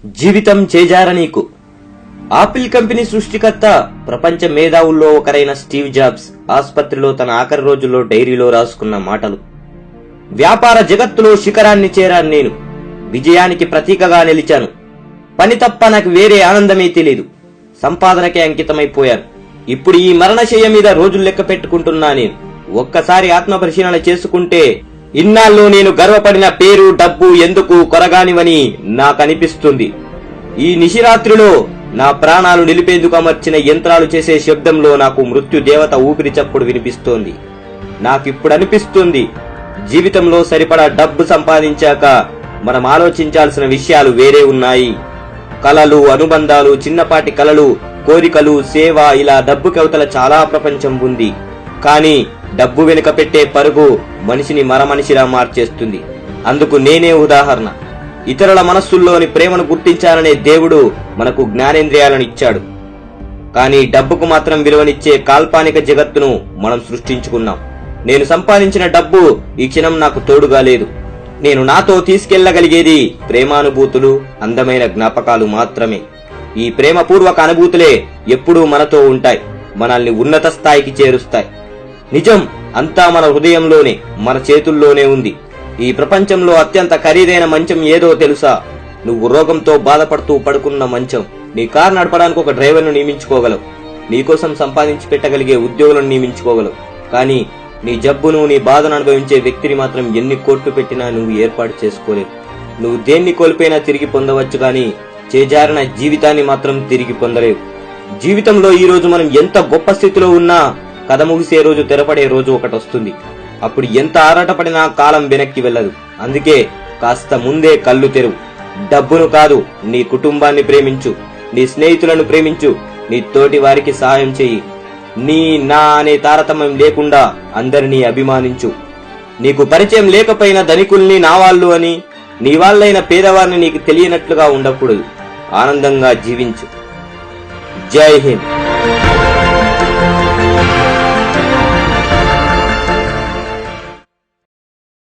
జీవితం చేజారనీకు. Apple company సృష్టికర్త, ప్రపంచ మేధావుల్లో ఒకరైన స్టీవ్ జాబ్స్ ఆస్పత్రిలో తన ఆఖరి రోజుల్లో డైరీలో రాసుకున్న మాటలు. వ్యాపార జగత్తులో శిఖరాన్ని చేరాను నేను. విజయానికి ప్రతీకగా నిలిచాను. పని తప్ప నాకు వేరే ఆనందమే తెలీదు. సంపాదనకే అంకితమైపోయాను. ఇప్పుడు ఈ మరణశయ్య మీద రోజులు లెక్క పెట్టుకుంటున్నా నేను. ఒక్కసారి ఆత్మ పరిశీలన చేసుకుంటే ఇన్నాళ్ళు నేను గర్వపడిన పేరు, డబ్బు ఎందుకు కొరగానివని నాకనిపిస్తుంది. ఈ నిశిరాత్రిలో నా ప్రాణాలు నిలిపేందుకు అమర్చిన యంత్రాలు చేసే శబ్దంలో నాకు మృత్యు దేవత ఊపిరి చప్పుడు వినిపిస్తోంది. నాకిప్పుడు అనిపిస్తుంది, జీవితంలో సరిపడా డబ్బు సంపాదించాక మనం ఆలోచించాల్సిన విషయాలు వేరే ఉన్నాయి. కలలు, అనుబంధాలు, చిన్నపాటి కలలు, కోరికలు, సేవ, ఇలా డబ్బు కవతల చాలా ప్రపంచం ఉంది. కానీ డబ్బు వెనుక పెట్టే పరుగు మనిషిని మరమనిషిలా మార్చేస్తుంది. అందుకు నేనే ఉదాహరణ. ఇతరుల మనస్సుల్లోని ప్రేమను గుర్తించాలనే దేవుడు మనకు జ్ఞానేంద్రియాలను ఇచ్చాడు. కానీ డబ్బుకు మాత్రం విలువనిచ్చే కాల్పానిక జగత్తును మనం సృష్టించుకున్నాం. నేను సంపాదించిన డబ్బు ఈ క్షణం నాకు తోడుగా లేదు. నేను నాతో తీసుకెళ్లగలిగేది ప్రేమానుభూతులు, అందమైన జ్ఞాపకాలు మాత్రమే. ఈ ప్రేమపూర్వక అనుభూతులే ఎప్పుడూ మనతో ఉంటాయి, మనల్ని ఉన్నత స్థాయికి చేరుస్తాయి. నిజం అంతా మన హృదయంలోనే, మన చేతుల్లోనే ఉంది. ఈ ప్రపంచంలో అత్యంత ఖరీదైన మంచం ఏదో తెలుసా? నువ్వు రోగంతో బాధపడుతూ పడుకున్న మంచం. నీ కారు నడపడానికి ఒక డ్రైవర్ను నియమించుకోగలవు, నీకోసం సంపాదించి పెట్టగలిగే ఉద్యోగులను నియమించుకోగలవు. కానీ నీ జబ్బును, నీ బాధను అనుభవించే వ్యక్తిని మాత్రం ఎన్ని కోట్లు పెట్టినా నువ్వు ఏర్పాటు చేసుకోలేవు. నువ్వు దేన్ని కోల్పోయినా తిరిగి పొందవచ్చు, కానీ చేజారిన జీవితాన్ని మాత్రం తిరిగి పొందలేవు. జీవితంలో ఈ రోజు మనం ఎంత గొప్ప స్థితిలో ఉన్నా కథ ముగిసే రోజు, తెరపడే రోజు ఒకటి వస్తుంది. అప్పుడు ఎంత ఆరాటపడినా కాలం వెనక్కి వెళ్ళదు. అందుకే కాస్త ముందే కళ్ళు తెరువు. డబ్బును కాదు, నీ కుటుంబాన్ని ప్రేమించు, నీ స్నేహితులను ప్రేమించు, నీ తోటి వారికి సహాయం చెయ్యి. నీ, నా అనే తారతమ్యం లేకుండా అందరినీ అభిమానించు. నీకు పరిచయం లేకపోయిన ధనికుల్ని నా వాళ్ళు అని, నీ వాళ్ళైన పేదవారిని నీకు తెలియనట్లుగా ఉండకూడదు. ఆనందంగా జీవించు. జై హింద్.